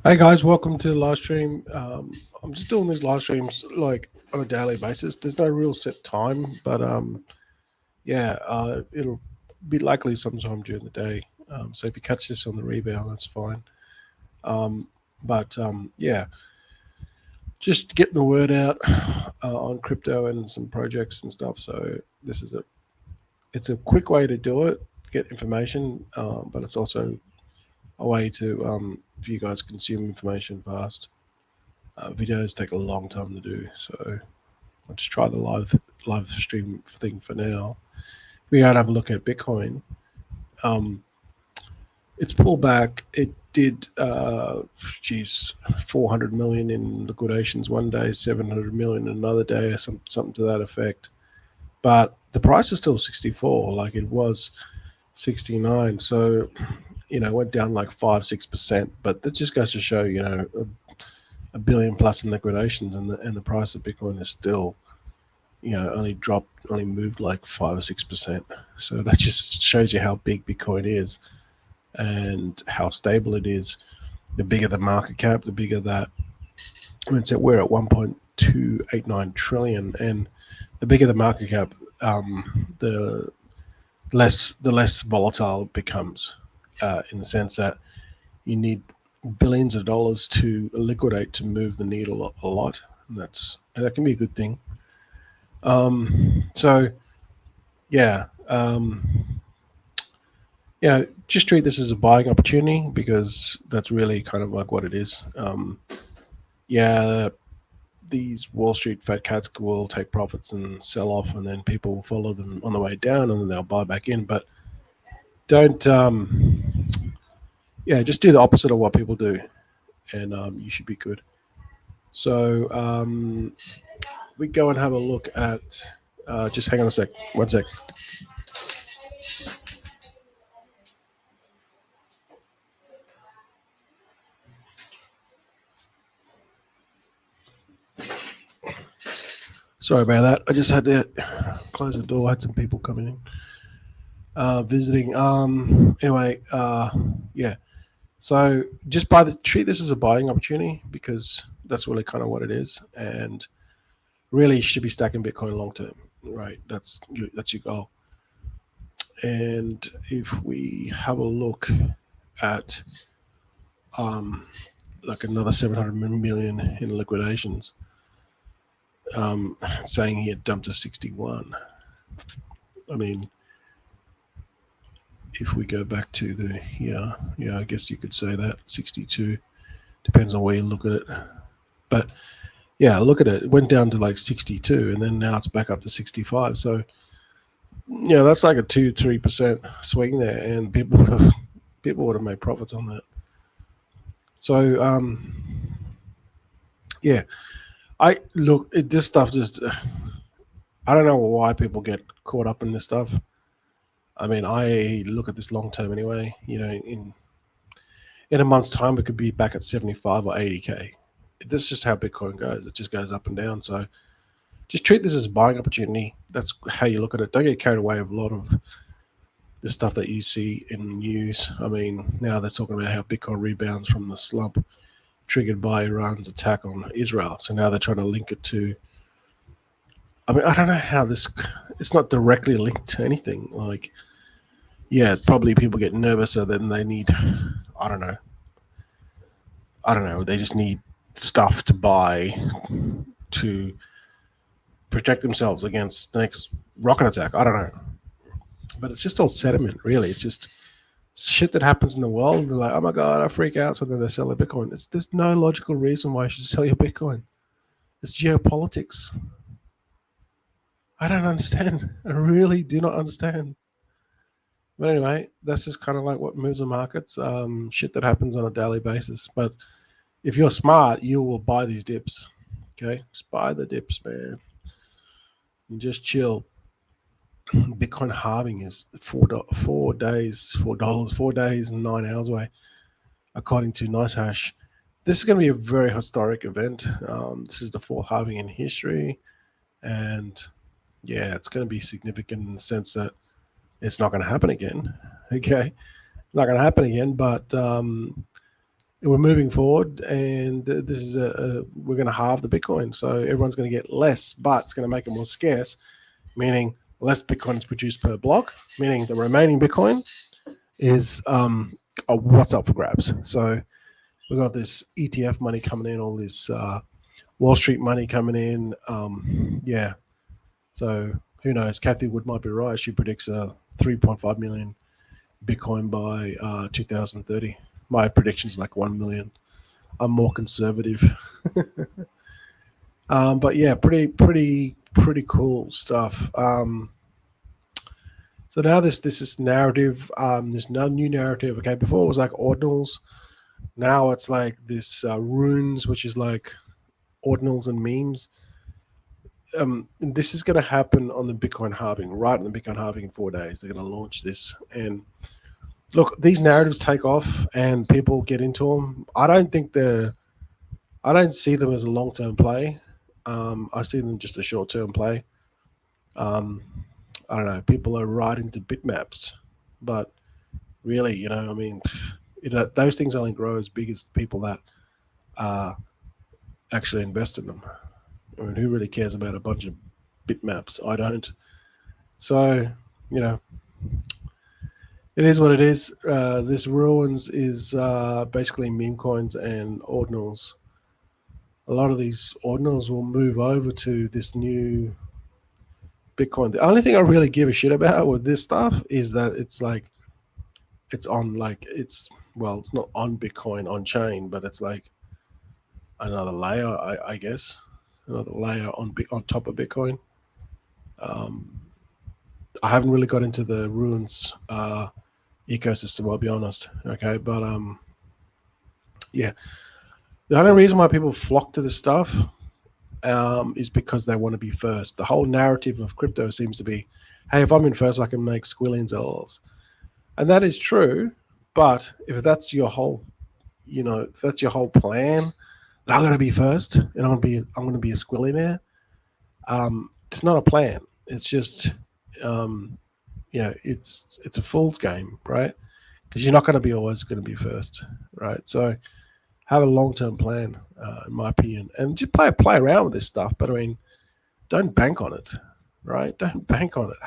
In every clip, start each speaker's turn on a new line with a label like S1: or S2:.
S1: Hey guys, welcome to the live stream. I'm just doing these live streams like on a daily basis. There's no real set time, but yeah, it'll be likely sometime during the day. So if you catch this on the rebound, that's fine. Um, but yeah, just getting the word out on crypto and some projects and stuff. So this is it's a quick way to do it, get information, but it's also a way to for you guys to consume information fast. Videos take a long time to do, so I'll just try the live stream thing for now. We gotta have a look at Bitcoin. Um, it's pulled back. It did, geez, 400 million in liquidations one day, 700 million another day, or something to that effect. But the price is still 64, like it was 69. So it went down like 5-6%. But that just goes to show, a billion plus in liquidations, and the price of Bitcoin is still, only moved like 5 or 6%. So that just shows you how big Bitcoin is and how stable it is. The bigger the market cap, the bigger that. I mean, so we're at 1.289 trillion, and the bigger the market cap, the less volatile it becomes, in the sense that you need billions of dollars to liquidate to move the needle a lot. And that can be a good thing. So yeah, just treat this as a buying opportunity because that's really kind of like what it is. Yeah, these Wall Street fat cats will take profits and sell off, and then people will follow them on the way down, and then they'll buy back in. But don't, just do the opposite of what people do, and you should be good. So we go and have a look at. Just hang on a sec. One sec. Sorry about that. I just had to close the door. I had some people coming in, visiting. Anyway, yeah. So just treat this as a buying opportunity because that's really kind of what it is, and really you should be stacking Bitcoin long term, right? That's your goal. And if we have a look at um, like another 700 million in liquidations, saying he had dumped to 61. I mean, if we go back to the yeah, I guess you could say that 62. Depends on where you look at it, but yeah, look at it. It went down to like 62, and then now it's back up to 65. So yeah, that's like a 2-3% swing there, and people would have made profits on that. So yeah, this stuff just I don't know why people get caught up in this stuff. I mean, I look at this long term anyway. In a month's time, it could be back at 75 or 80K. This is just how Bitcoin goes. It just goes up and down. So just treat this as a buying opportunity. That's how you look at it. Don't get carried away with a lot of the stuff that you see in the news. I mean, now they're talking about how Bitcoin rebounds from the slump triggered by Iran's attack on Israel. So now they're trying to link it to. I mean, I don't know how this. It's not directly linked to anything. Like, yeah, probably people get nervous, so then they need. I don't know. I don't know. They just need stuff to buy to protect themselves against the next rocket attack. I don't know. But it's just all sediment, really. It's just shit that happens in the world. They're like, oh my God, I freak out. So then they sell their Bitcoin. There's no logical reason why you should sell your Bitcoin. It's geopolitics. I don't understand. I really do not understand. But anyway, that's just kind of like what moves the markets. Shit that happens on a daily basis. But if you're smart, you will buy these dips. Okay, just buy the dips, man, and just chill. Bitcoin halving is 4 days, $4, 4 days and 9 hours away, according to NiceHash. This is going to be a very historic event. This is the fourth halving in history, and yeah, it's going to be significant in the sense that it's not going to happen again. Okay, it's not going to happen again, but we're moving forward, and this is we're going to halve the Bitcoin, so everyone's going to get less, but it's going to make it more scarce, meaning less Bitcoin is produced per block, meaning the remaining Bitcoin is what's up for grabs. So we've got this ETF money coming in, all this Wall Street money coming in. Yeah, so who knows? Kathy Wood might be right. She predicts 3.5 million Bitcoin by 2030. My prediction is like 1 million. I'm more conservative. But yeah, pretty cool stuff. So now this is narrative. There's no new narrative. Okay, before it was like ordinals. Now it's like this runes, which is like ordinals and memes. And this is going to happen on the Bitcoin halving, right on the Bitcoin halving in 4 days. They're going to launch this, and look, these narratives take off and people get into them. I don't see them as a long term play. I see them just a short term play. Um, I don't know. People are right into bitmaps, but really, I mean, those things only grow as big as the people that uh, actually invest in them. I mean, who really cares about a bunch of bitmaps? I don't. So, you know, it is what it is. This ruins is basically meme coins and ordinals. A lot of these ordinals will move over to this new Bitcoin. The only thing I really give a shit about with this stuff is that it's like it's on like it's not on Bitcoin on chain, but it's like another layer, I guess, another layer on top of Bitcoin. Um, I haven't really got into the ruins ecosystem. I'll be honest. Okay, but yeah, the only reason why people flock to this stuff is because they want to be first. The whole narrative of crypto seems to be, hey, if I'm in first, I can make squillions of dollars. And that is true. But if that's your whole, if that's your whole plan, I'm going to be first and I'm going to be a squillionaire. It's not a plan. It's just, it's a fool's game, right? Because you're not going to be always going to be first, right? So have a long-term plan, in my opinion, and just play around with this stuff. But I mean, don't bank on it, right? Don't bank on it.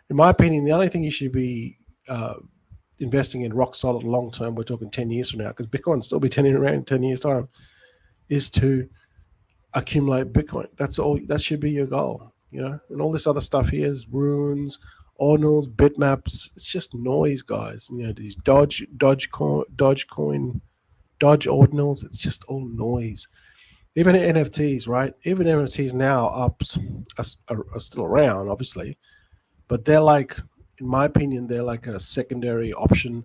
S1: In my opinion, the only thing you should be investing in rock solid long term, we're talking 10 years from now, because Bitcoin will still be 10 around in 10 years time, is to accumulate Bitcoin. That's all. That should be your goal, and all this other stuff here is runes, ordinals, bitmaps. It's just noise, guys. These Dogecoin, Dodge ordinals. It's just all noise. Even NFTs, right? Even NFTs now are still around, obviously, but they're like, in my opinion, they're like a secondary option.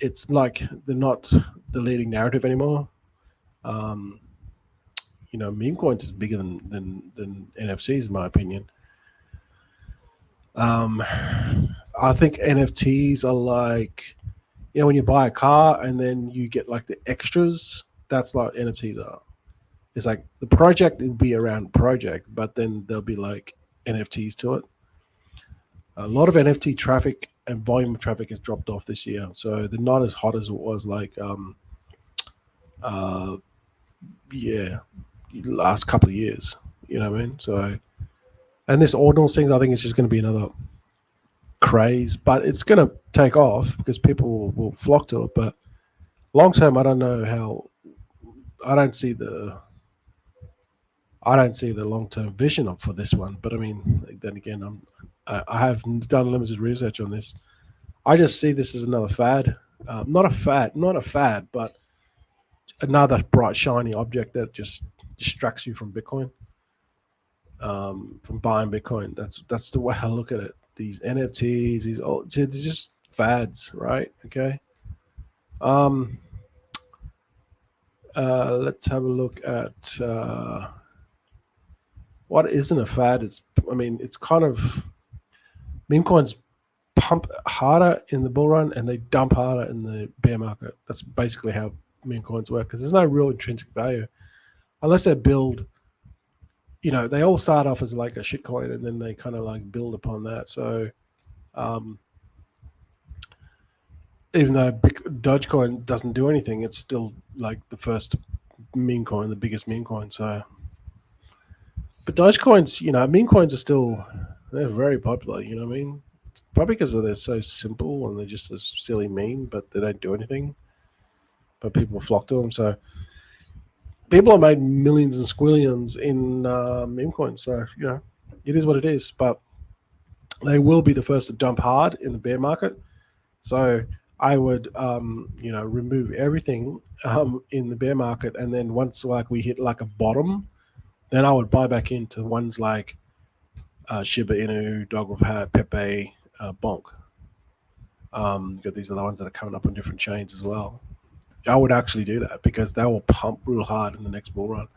S1: It's like they're not the leading narrative anymore. Meme coins is bigger than NFTs, in my opinion. I think NFTs are like, when you buy a car and then you get like the extras, that's like NFTs are. It's like the project will be around project, but then there'll be like NFTs to it. A lot of NFT traffic and volume of traffic has dropped off this year, so they're not as hot as it was like last couple of years. You know what I mean? So, and this ordinals things, I think it's just going to be another craze, but it's going to take off because people will flock to it. But long term, I don't know how. I don't see the long term vision for this one. But I mean, then again, I have done limited research on this. I just see this as another fad, not a fad, but another bright shiny object that just distracts you from Bitcoin, from buying Bitcoin. That's the way I look at it. These NFTs, they're just fads, right? Okay. Let's have a look at what isn't a fad. It's kind of, meme coins pump harder in the bull run and they dump harder in the bear market. That's basically how meme coins work, because there's no real intrinsic value unless they build. They all start off as like a shitcoin and then they kind of like build upon that. So even though Dogecoin doesn't do anything, it's still like the first meme coin, the biggest meme coin. So, but Dogecoins, meme coins are still they're very popular. You know what I mean? Probably because they're so simple and they're just a silly meme, but they don't do anything. But people flock to them. So people have made millions and squillions in meme coins. So it is what it is. But they will be the first to dump hard in the bear market. So I would, remove everything in the bear market, and then once like we hit like a bottom, then I would buy back into ones like Shiba Inu, Dog with Hat, Pepe, Bonk. Because these are the ones that are coming up on different chains as well. I would actually do that because they will pump real hard in the next bull run.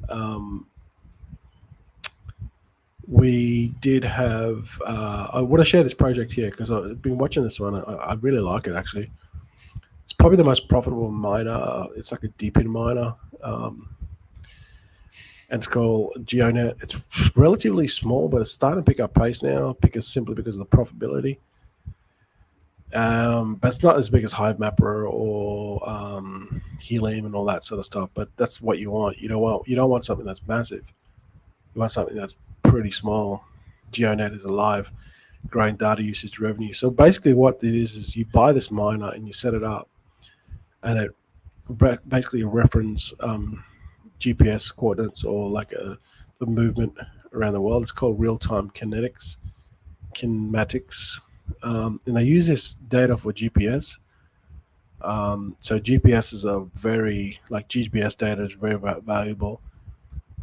S1: Um, we did have. I want to share this project here because I've been watching this one. I really like it actually. It's probably the most profitable miner. It's like a deep in miner. And it's called GeoNet. It's relatively small, but it's starting to pick up pace now simply because of the profitability. But it's not as big as Hivemapper or Helium and all that sort of stuff. But that's what you want. You don't want something that's massive. You want something that's pretty small. GeoNet is alive, growing data usage revenue. So basically, what it is you buy this miner and you set it up, and it basically reference GPS coordinates or like the movement around the world. It's called real-time kinematics, and they use this data for GPS. So GPS is GPS data is very valuable.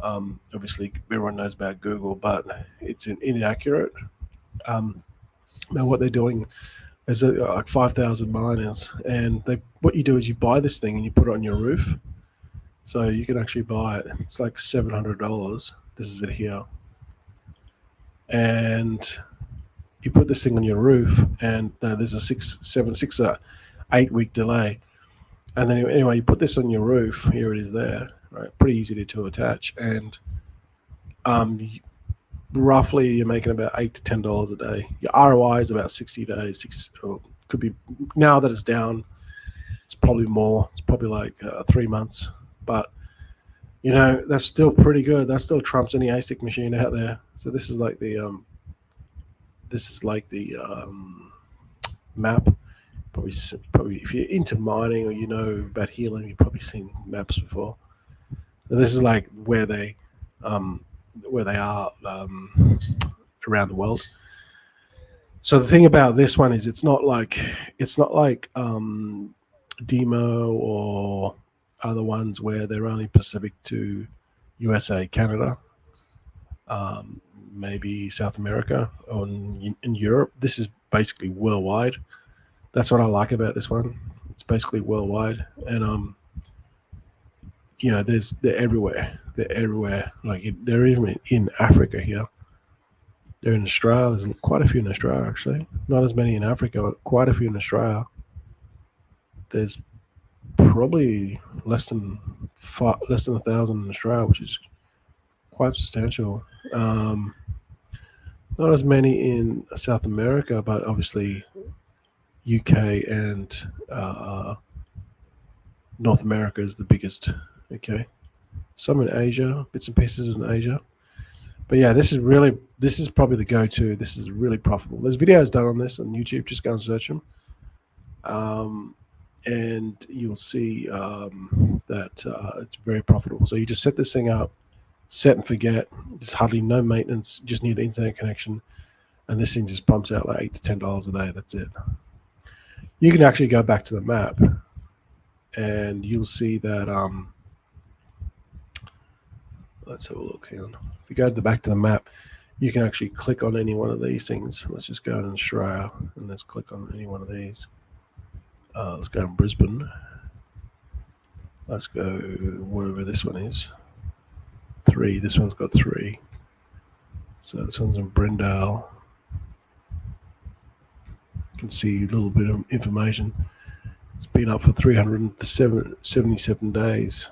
S1: Obviously, everyone knows about Google, but it's inaccurate. Now, what they're doing is like 5,000 miners, and what you do is you buy this thing and you put it on your roof. So you can actually buy it. It's like $700. This is it here, and you put this thing on your roof, and there's a 8 week delay. And then anyway, you put this on your roof. Here it is there, right? Pretty easy to attach, and roughly you're making about $8 to $10 a day. Your ROI is about 60 days. Or could be now that it's down. It's probably more. It's probably like 3 months, but that's still pretty good. That still trumps any ASIC machine out there. So this is like the map. Probably if you're into mining or about Helium, you've probably seen maps before. And this is like where they are around the world. So the thing about this one is it's not like Demo or other ones where they're only specific to USA, Canada, maybe South America, or in Europe. This is basically worldwide. That's what I like about this one. It's basically worldwide, and they're everywhere. They're everywhere. Like they're even in Africa here. They're in Australia. There's quite a few in Australia actually. Not as many in Africa, but quite a few in Australia. There's probably less than 1,000 in Australia, which is quite substantial. Not as many in South America, but obviously UK and North America is the biggest. Okay, some in Asia, bits and pieces in Asia. But yeah, this is probably the go-to. This is really profitable. There's videos done on this on YouTube. Just go and search them, and you'll see that it's very profitable. So you just set this thing up, set and forget. There's hardly no maintenance. You just need an internet connection, and this thing just pumps out like $8 to $10 a day. That's it. You can actually go back to the map, and you'll see that. Let's have a look here. If you go back to the map, you can actually click on any one of these things. Let's just go in Australia and let's click on any one of these. Let's go in Brisbane. Let's go wherever this one is. 3. This one's got 3. So this one's in Brendale. You can see a little bit of information. It's been up for 377 days.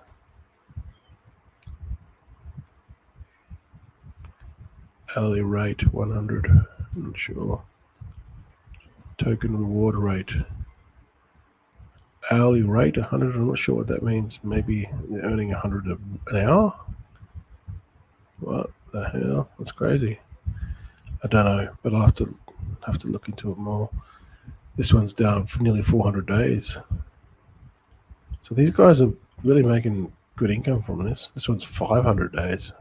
S1: Hourly rate 100. I'm not sure. Token reward rate. Hourly rate 100. I'm not sure what that means. Maybe they're earning 100 an hour. What the hell? That's crazy. I don't know, but I'll have to look into it more. This one's down for nearly 400 days. So these guys are really making good income from this. This one's 500 days.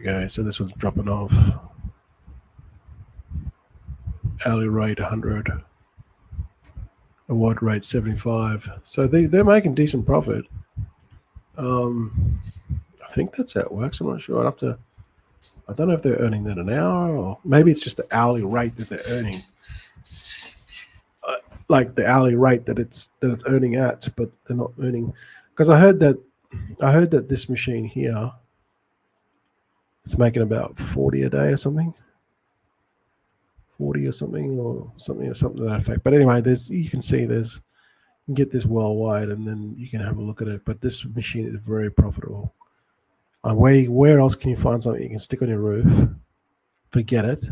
S1: Okay, so this one's dropping off. Hourly rate 100. Award rate 75. So they're making decent profit. I think that's how it works. I'm not sure. I don't know if they're earning that an hour, or maybe it's just the hourly rate that they're earning. Like the hourly rate that it's earning at, but they're not earning. Because I heard that this machine here, it's making about 40 a day or something. 40 or something to that effect. But anyway, you can get this worldwide, and then you can have a look at it. But this machine is very profitable. Where else can you find something you can stick on your roof? Forget it.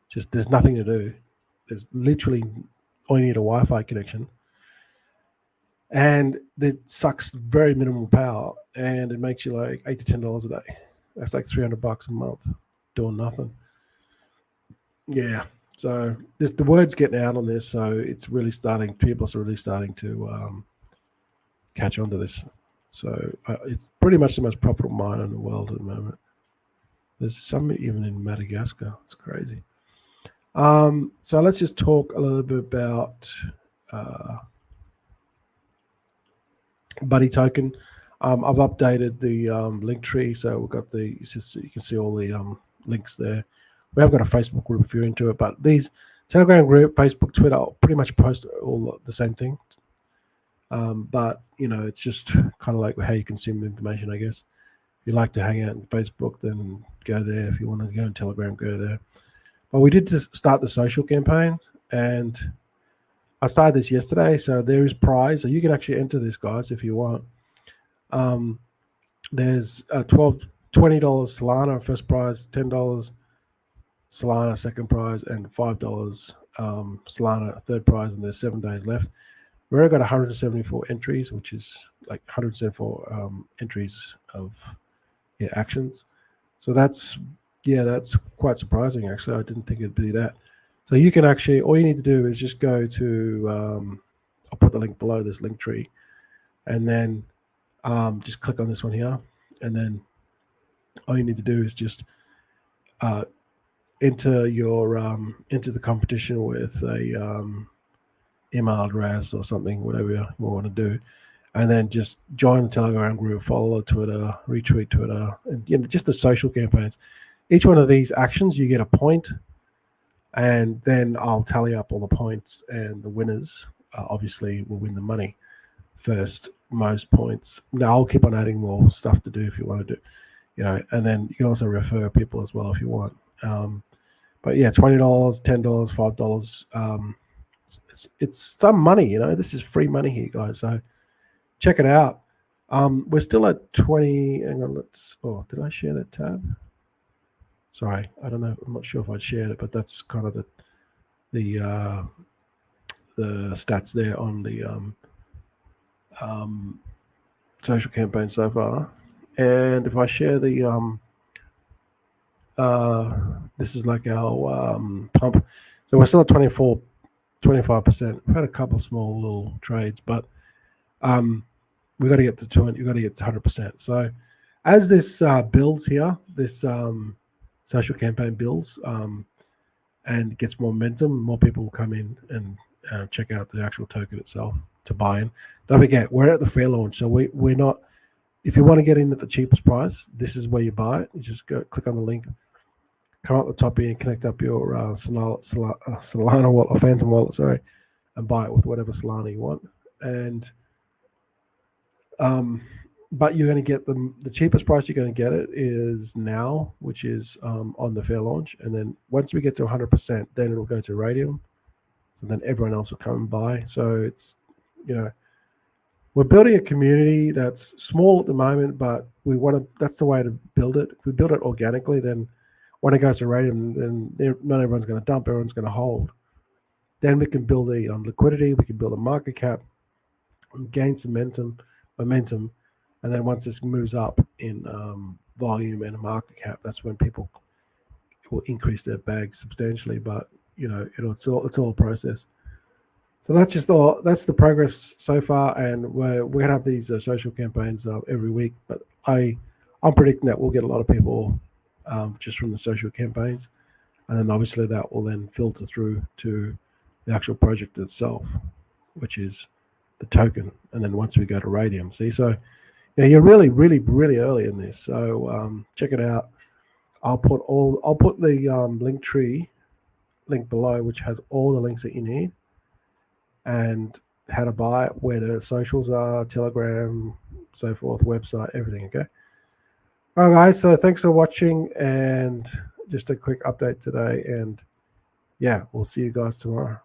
S1: Just there's nothing to do. There's literally all you need a Wi-Fi connection, and it sucks very minimal power, and it makes you like $8 to $10 a day. That's like $300 a month doing nothing. Yeah. So the word's getting out on this, so it's really starting. People are really starting to catch on to this. So it's pretty much the most profitable miner in the world at the moment. There's some even in Madagascar. It's crazy. So let's just talk a little bit about Buddy Token. I've updated the link tree, so we've got you can see all the links there. We have got a Facebook group if you're into it, but these Telegram group, Facebook, Twitter, I'll pretty much post all the same thing. But it's just kind of like how you consume information, I guess. If you like to hang out on Facebook, then go there. If you want to go on Telegram, go there. But we did just start the social campaign, and I started this yesterday. So there is prize, so you can actually enter this, guys, if you want. There's $20 Solana first prize, $10 Solana second prize, and $5 Solana third prize, and there's 7 days left. We've already got 174 entries, which is like 174 entries of actions. So that's quite surprising, actually. I didn't think it'd be that. So you can actually, all you need to do is just go to, I'll put the link below this link tree, and then just click on this one here, and then all you need to do is just enter the competition with a email address or something, whatever you want to do, and then just join the Telegram group, follow Twitter, retweet Twitter, and just the social campaigns. Each one of these actions, you get a point, and then I'll tally up all the points, and the winners obviously will win the money first, most points. Now I'll keep on adding more stuff to do if you want to do, and then you can also refer people as well if you want. But yeah, $20, $10, $5. It's some money, This is free money here, guys. So check it out. We're still at 20. Hang on, did I share that tab? Sorry, I don't know. I'm not sure if I shared it, but that's kind of the stats there on the social campaign so far. And if I share the this is like our pump. So we're still at 25%. We've had a couple of small little trades, but we got to get to 20. You got to get to 100%. So as this builds here, this social campaign builds and gets more momentum, more people will come in and check out the actual token itself to buy in. Don't forget, we're at the fair launch, so we're not. If you want to get in at the cheapest price, this is where you buy it. You just go click on the link, come up the top here, and connect up your Solana wallet or Phantom wallet, sorry, and buy it with whatever Solana you want. And but you're going to get the cheapest price you're going to get it is now, which is on the fair launch. And then once we get to 100%, then it'll go to Raydium. So then everyone else will come and buy. So it's, we're building a community that's small at the moment, but we want to, that's the way to build it. If we build it organically, then when it goes to radium, then not everyone's going to dump, everyone's going to hold. Then we can build a liquidity, we can build a market cap, gain some momentum, and then once this moves up in volume and market cap, that's when people will increase their bags substantially. But it's all a process. So that's the progress so far, and we're gonna have these social campaigns every week. But I'm predicting that we'll get a lot of people just from the social campaigns, and then obviously that will then filter through to the actual project itself, which is the token. And then once we go to radium, so you're really early in this. So check it out. I'll put the Linktree link below, which has all the links that you need, and how to buy it, where the socials are, Telegram, so forth, website, everything. Okay. All right, guys. So thanks for watching, and just a quick update today. And yeah, we'll see you guys tomorrow.